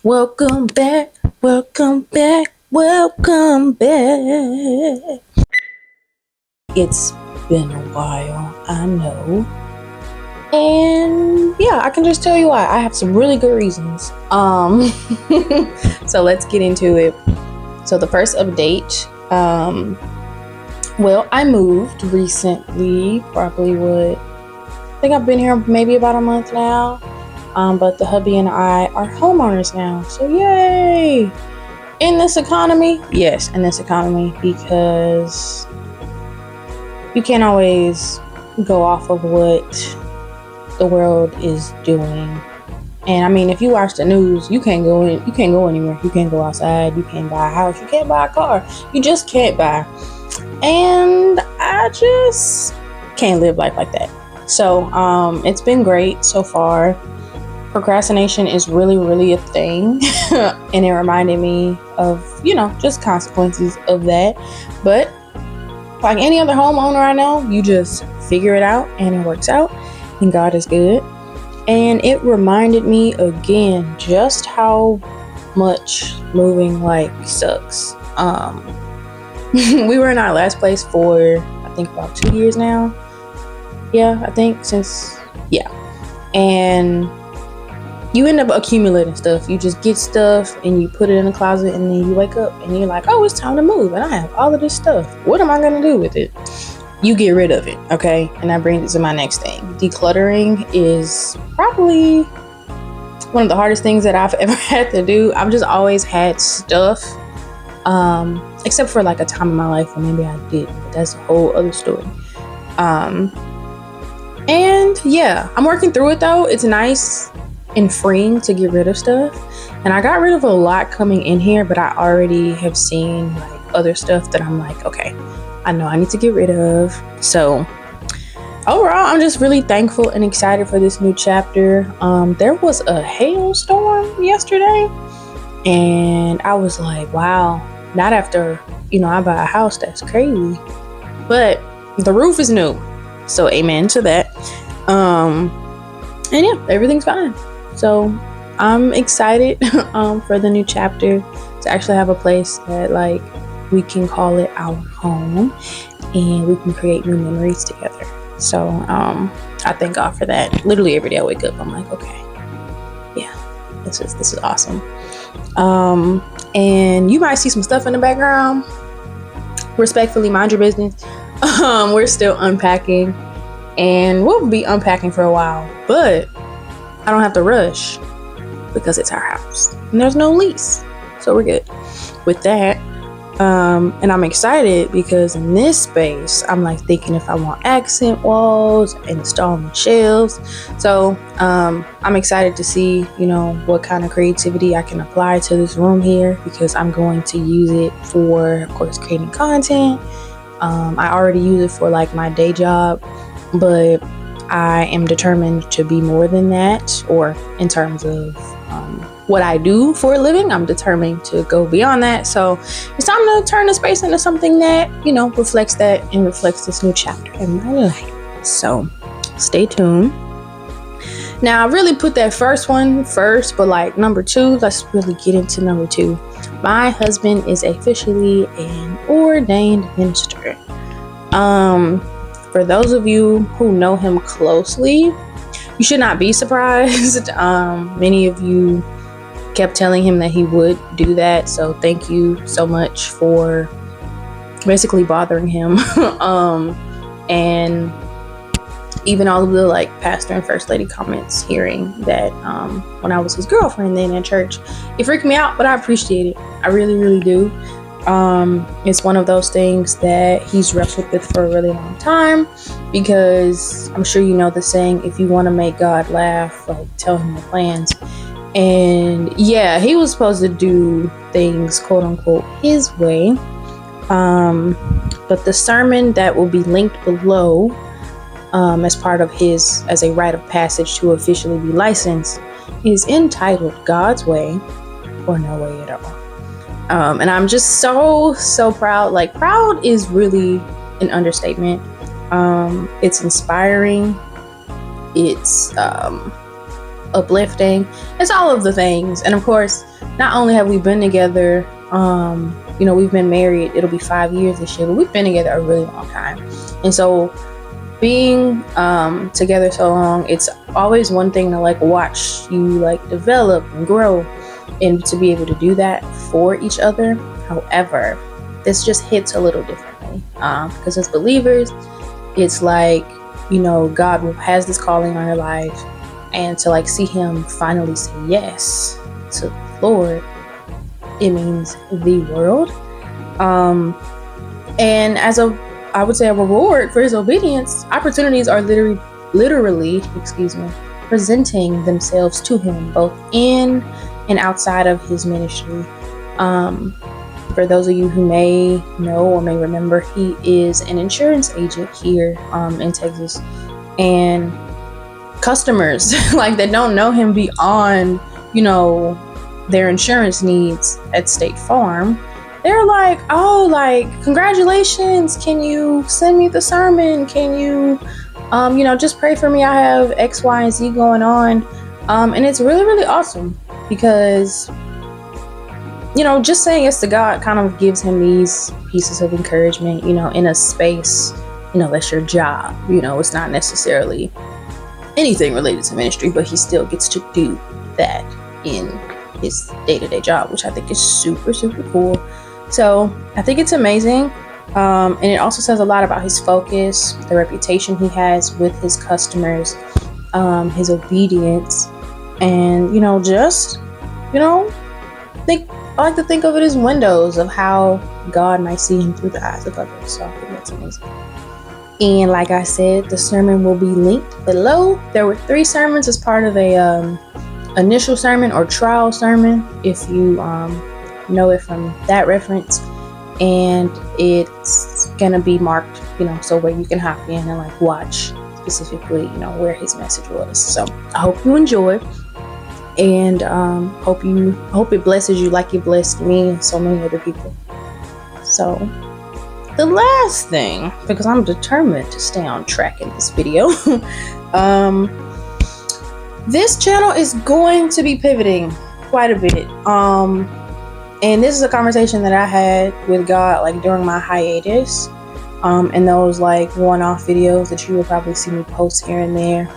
Welcome back, welcome back, welcome back. It's been a while, I know. And yeah, I can just tell you why. I have some really good reasons. So let's get into it. So the first update, I moved recently, I think I've been here maybe about a month now. But the hubby and I are homeowners now. So yay! In this economy? Yes, in this economy, because you can't always go off of what the world is doing. And I mean, if you watch the news, you can't go anywhere. You can't go outside, you can't buy a house, you can't buy a car. You just can't buy. And I just can't live life like that. So it's been great so far. Procrastination is really, really a thing. And it reminded me of, just consequences of that. But like any other homeowner I know, you just figure it out and it works out. And God is good. And it reminded me again just how much moving sucks. We were in our last place for I think about 2 years now. Yeah, I think and you end up accumulating stuff. You just get stuff and you put it in the closet, and then you wake up and you're like, oh, it's time to move, and I have all of this stuff. What am I going to do with it? You get rid of it, okay? And that brings it to my next thing. Decluttering is probably one of the hardest things that I've ever had to do. I've just always had stuff, except for a time in my life when maybe I didn't, but that's a whole other story. And yeah, I'm working through it though. It's nice and freeing to get rid of stuff. And I got rid of a lot coming in here, but I already have seen other stuff that I'm like, okay, I know I need to get rid of. So overall, I'm just really thankful and excited for this new chapter. There was a hailstorm yesterday, and I was like, wow, not after, I buy a house, that's crazy. But the roof is new, so amen to that. And yeah, everything's fine. So I'm excited for the new chapter, to actually have a place that we can call it our home, and we can create new memories together. So I thank God for that. Literally every day I wake up, I'm like, okay, yeah, this is awesome. And you might see some stuff in the background. Respectfully, mind your business. We're still unpacking, and we'll be unpacking for a while, but I don't have to rush because it's our house and there's no lease. So we're good with that. And I'm excited because in this space, I'm thinking if I want accent walls, installing shelves. So I'm excited to see, what kind of creativity I can apply to this room here, because I'm going to use it for, of course, creating content. I already use it for my day job, but I am determined to be more than that, or in terms of what I do for a living, I'm determined to go beyond that. So it's time to turn the space into something that, reflects that and reflects this new chapter in my life. So stay tuned. Now, I really put that first one first, but number two, let's really get into number two. My husband is officially an ordained minister. For those of you who know him closely, you should not be surprised. Many of you kept telling him that he would do that. So thank you so much for basically bothering him. And even all of the pastor and first lady comments, hearing that when I was his girlfriend then in church, it freaked me out, but I appreciate it. I really, really do. It's one of those things that he's wrestled with for a really long time, because I'm sure you know the saying, if you want to make God laugh, tell him your plans. And yeah, he was supposed to do things quote unquote his way, but the sermon that will be linked below as part of as a rite of passage to officially be licensed is entitled God's Way or No Way at All. And I'm just so proud. Proud is really an understatement. It's inspiring. It's uplifting. It's all of the things. And of course, not only have we been together, we've been married, it'll be 5 years this year, but we've been together a really long time. And so being together so long, it's always one thing to like watch you like develop and grow, and to be able to do that for each other. However, this just hits a little differently, because as believers, it's like, God has this calling on your life, and to like see him finally say yes to the Lord, it means the world. And as I would say a reward for his obedience, opportunities are literally, presenting themselves to him, both in and outside of his ministry. For those of you who may know or may remember, he is an insurance agent here in Texas, and customers like that don't know him beyond, their insurance needs at State Farm, they're like, oh, like, congratulations, can you send me the sermon? Can you, just pray for me? I have X, Y, and Z going on. And it's really, really awesome because, just saying yes to God kind of gives him these pieces of encouragement, in a space, that's your job. It's not necessarily anything related to ministry, but he still gets to do that in his day-to-day job, which I think is super, super cool. So I think it's amazing. And it also says a lot about his focus, the reputation he has with his customers, his obedience, and, I like to think of it as windows of how God might see him through the eyes of others. So I think that's amazing. And like I said, the sermon will be linked below. There were 3 sermons as part of a initial sermon or trial sermon, if you know it from that reference. And it's gonna be marked, so where you can hop in and like watch specifically, where his message was. So I hope you enjoy, and hope it blesses you like it blessed me and so many other people. So the last thing, because I'm determined to stay on track in this video, this channel is going to be pivoting quite a bit. And this is a conversation that I had with God like during my hiatus, and those like one-off videos that you will probably see me post here and there.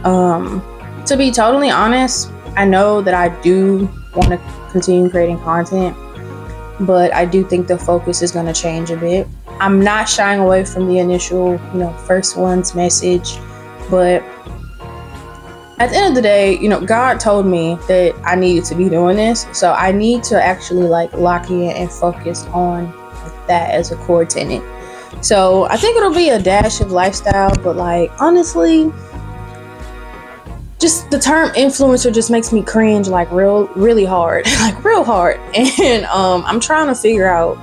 To be totally honest, I know that I do want to continue creating content, but I do think the focus is going to change a bit. I'm not shying away from the initial, first one's message, but at the end of the day, God told me that I needed to be doing this. So I need to actually like lock in and focus on that as a core tenet. So I think it'll be a dash of lifestyle, but like, honestly, just the term influencer just makes me cringe like really hard, like real hard. And I'm trying to figure out,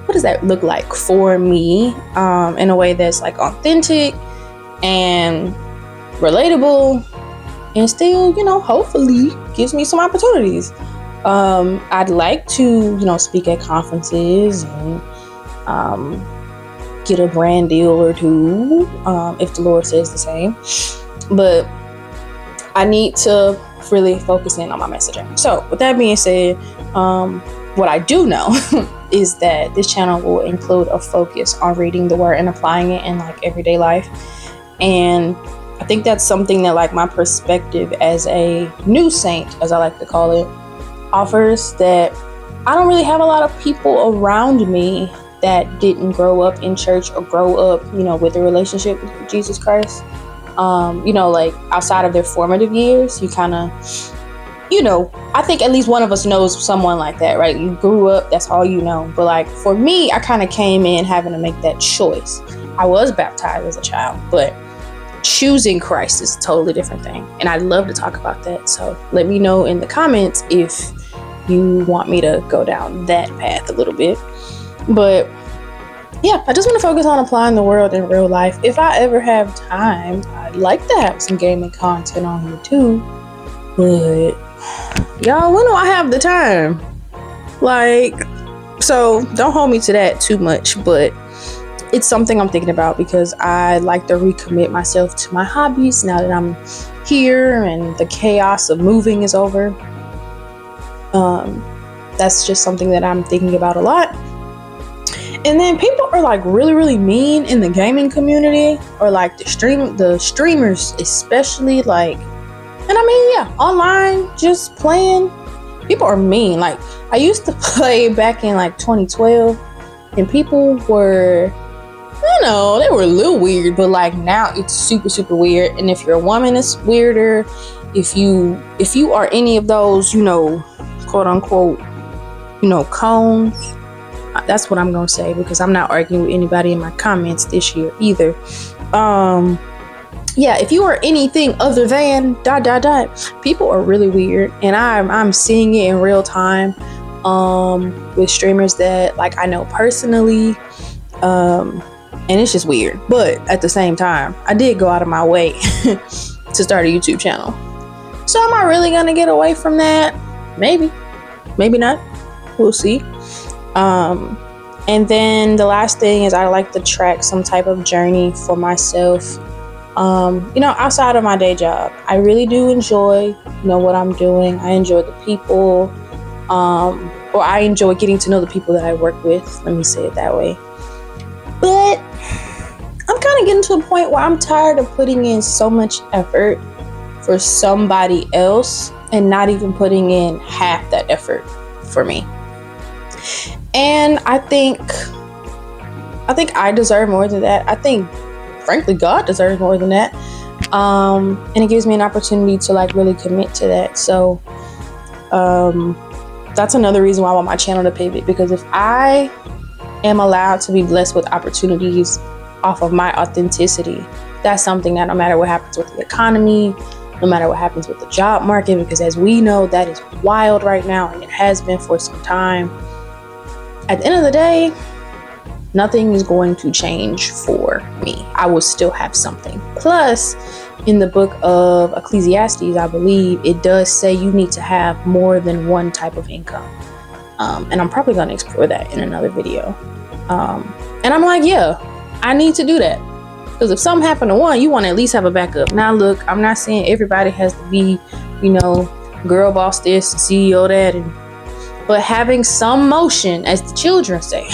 what does that look like for me, in a way that's like authentic and relatable, and still, hopefully gives me some opportunities. I'd like to, speak at conferences and get a brand deal or two, if the Lord says the same. But I need to really focus in on my messaging. So with that being said, what I do know is that this channel will include a focus on reading the word and applying it in like everyday life. And I think that's something that like my perspective as a new saint, as I like to call it, offers, that I don't really have a lot of people around me that didn't grow up in church or grow up, with a relationship with Jesus Christ. Like outside of their formative years, you kind of, I think at least one of us knows someone like that, right? You grew up, that's all you know. But like for me, I kind of came in having to make that choice. I was baptized as a child, but choosing Christ is a totally different thing. And I'd love to talk about that. So let me know in the comments if you want me to go down that path a little bit. But yeah, I just want to focus on applying the world in real life. If I ever have time, I'd like to have some gaming content on here too. But y'all, when do I have the time? Like, so don't hold me to that too much. But it's something I'm thinking about because I like to recommit myself to my hobbies now that I'm here and the chaos of moving is over. That's just something that I'm thinking about a lot. And then people are like really, really mean in the gaming community, or like the streamers especially, like, and I mean, yeah, online, just playing, people are mean. Like, I used to play back in like 2012 and people were, they were a little weird, but like now it's super, super weird. And if you're a woman, it's weirder. If you are any of those, quote unquote, cones, that's what I'm gonna say, because I'm not arguing with anybody in my comments this year either. If you are anything other than ... people are really weird, and I'm seeing it in real time with streamers that like I know personally, and it's just weird. But at the same time, I did go out of my way to start a YouTube channel. So am I really gonna get away from that? Maybe not. We'll see. And then the last thing is I like to track some type of journey for myself. Outside of my day job, I really do enjoy, what I'm doing. I enjoy the people, or I enjoy getting to know the people that I work with. Let me say it that way. But I'm kind of getting to a point where I'm tired of putting in so much effort for somebody else and not even putting in half that effort for me. And I think I deserve more than that. I think, frankly, God deserves more than that. And it gives me an opportunity to like really commit to that. So that's another reason why I want my channel to pivot, because if I am allowed to be blessed with opportunities off of my authenticity, that's something that no matter what happens with the economy, no matter what happens with the job market, because as we know, that is wild right now, and it has been for some time. At the end of the day, nothing is going to change for me. I will still have something. Plus, in the book of Ecclesiastes, I believe it does say you need to have more than one type of income. And I'm probably going to explore that in another video. And I'm like, yeah, I need to do that. Because if something happened to one, you want to at least have a backup. Now, look, I'm not saying everybody has to be, girl boss this and CEO that, but having some motion, as the children say,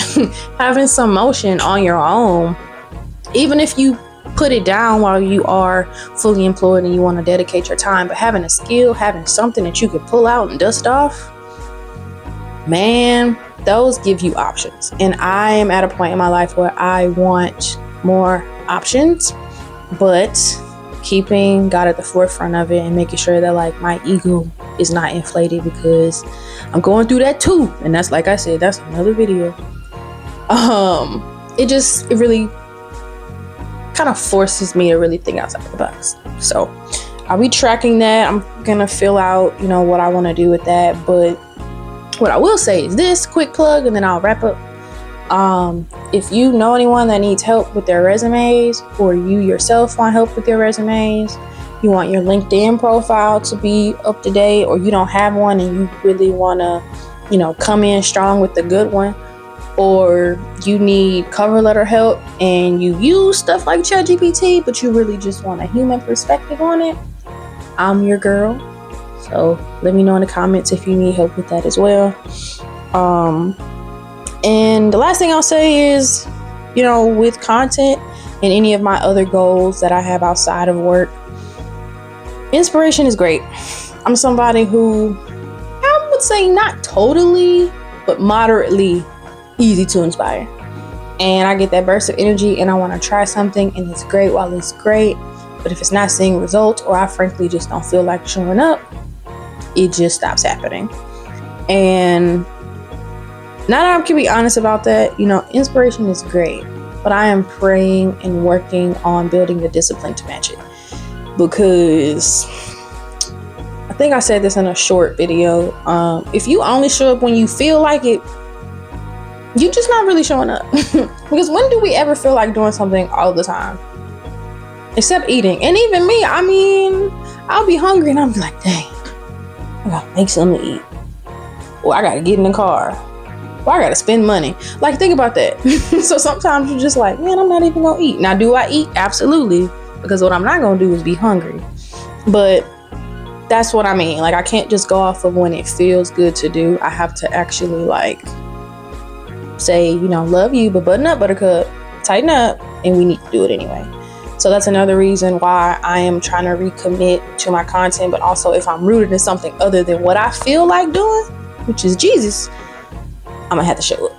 having some motion on your own, even if you put it down while you are fully employed and you want to dedicate your time, but having a skill, having something that you could pull out and dust off, man, those give you options. And I am at a point in my life where I want more options, but keeping God at the forefront of it and making sure that like my ego is not inflated, because I'm going through that too. And that's, like I said, that's another video. It really kind of forces me to really think outside the box. So I'll be tracking that. I'm gonna fill out, what I want to do with that. But what I will say is this quick plug, and then I'll wrap up. If you know anyone that needs help with their resumes, or you yourself want help with your resumes, you want your LinkedIn profile to be up to date, or you don't have one and you really want to, come in strong with the good one, or you need cover letter help and you use stuff like ChatGPT, but you really just want a human perspective on it, I'm your girl. So let me know in the comments if you need help with that as well. And the last thing I'll say is, with content and any of my other goals that I have outside of work, inspiration is great. I'm somebody who, I would say not totally, but moderately easy to inspire. And I get that burst of energy and I want to try something, and it's great while it's great. But if it's not seeing results, or I frankly just don't feel like showing up, it just stops happening. And now that I can be honest about that, inspiration is great, but I am praying and working on building the discipline to match it. Because I think I said this in a short video. If you only show up when you feel like it, you're just not really showing up. Because when do we ever feel like doing something all the time? Except eating. And even me, I'll be hungry and I'll be like, dang, I gotta make something to eat. Or I gotta get in the car. well, I gotta spend money. Like, think about that. So sometimes you're just like, man, I'm not even gonna eat. Now, do I eat? Absolutely. Because what I'm not gonna do is be hungry. But that's what I mean. Like, I can't just go off of when it feels good to do. I have to actually like say, love you, but button up, buttercup, tighten up, and we need to do it anyway. So that's another reason why I am trying to recommit to my content. But also, if I'm rooted in something other than what I feel like doing, which is Jesus, I'm gonna have to show up.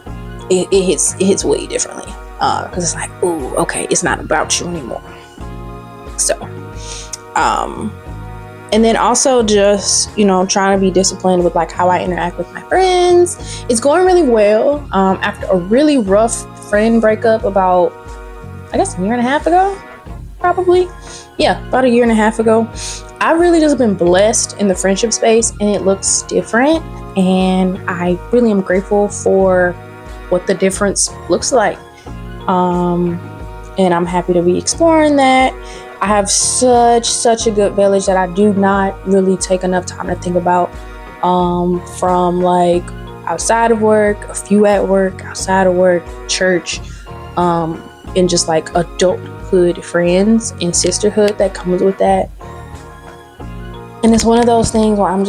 It hits way differently, because it's like, ooh, okay, it's not about you anymore. So, and then also just, trying to be disciplined with like how I interact with my friends. It's going really well. After a really rough friend breakup about, I guess, a year and a half ago, probably. Yeah, about a year and a half ago. I've really just been blessed in the friendship space, and it looks different. And I really am grateful for what the difference looks like. And I'm happy to be exploring that. I have such a good village that I do not really take enough time to think about, from like outside of work, a few at work, outside of work, church, and just like adulthood friends and sisterhood that comes with that. And it's one of those things where I'm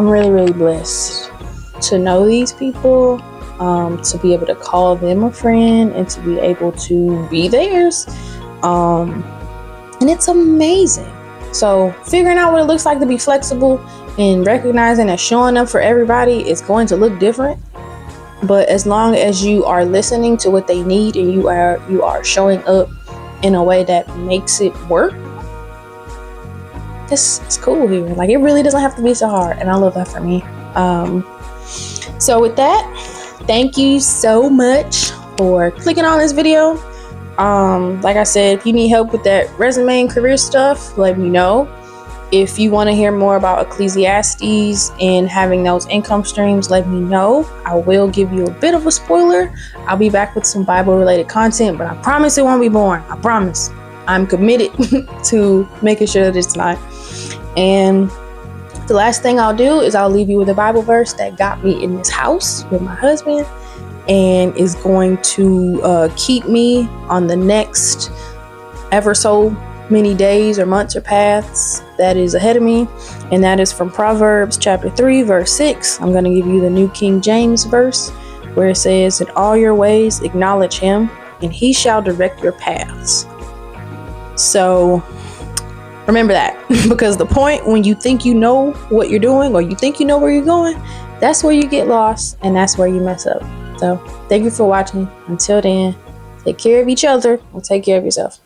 really, really blessed to know these people, to be able to call them a friend and to be able to be theirs. And it's amazing. So figuring out what it looks like to be flexible and recognizing that showing up for everybody is going to look different. But as long as you are listening to what they need and you are showing up in a way that makes it work, it's cool here. Like, it really doesn't have to be so hard. And I love that for me. So with that, thank you so much for clicking on this video. Like I said, if you need help with that resume and career stuff, let me know. If you want to hear more about Ecclesiastes and having those income streams, let me know. I will give you a bit of a spoiler. I'll be back with some Bible related content, but I promise it won't be boring. I promise. I'm committed to making sure that it's not. And the last thing I'll do is I'll leave you with a Bible verse that got me in this house with my husband and is going to keep me on the next ever so many days or months or paths that is ahead of me. And that is from Proverbs chapter 3, verse 6. I'm going to give you the New King James verse where it says, "In all your ways acknowledge him, and he shall direct your paths." So remember that, because the point when you think you know what you're doing or you think you know where you're going, that's where you get lost and that's where you mess up. So thank you for watching. Until then, take care of each other and take care of yourself.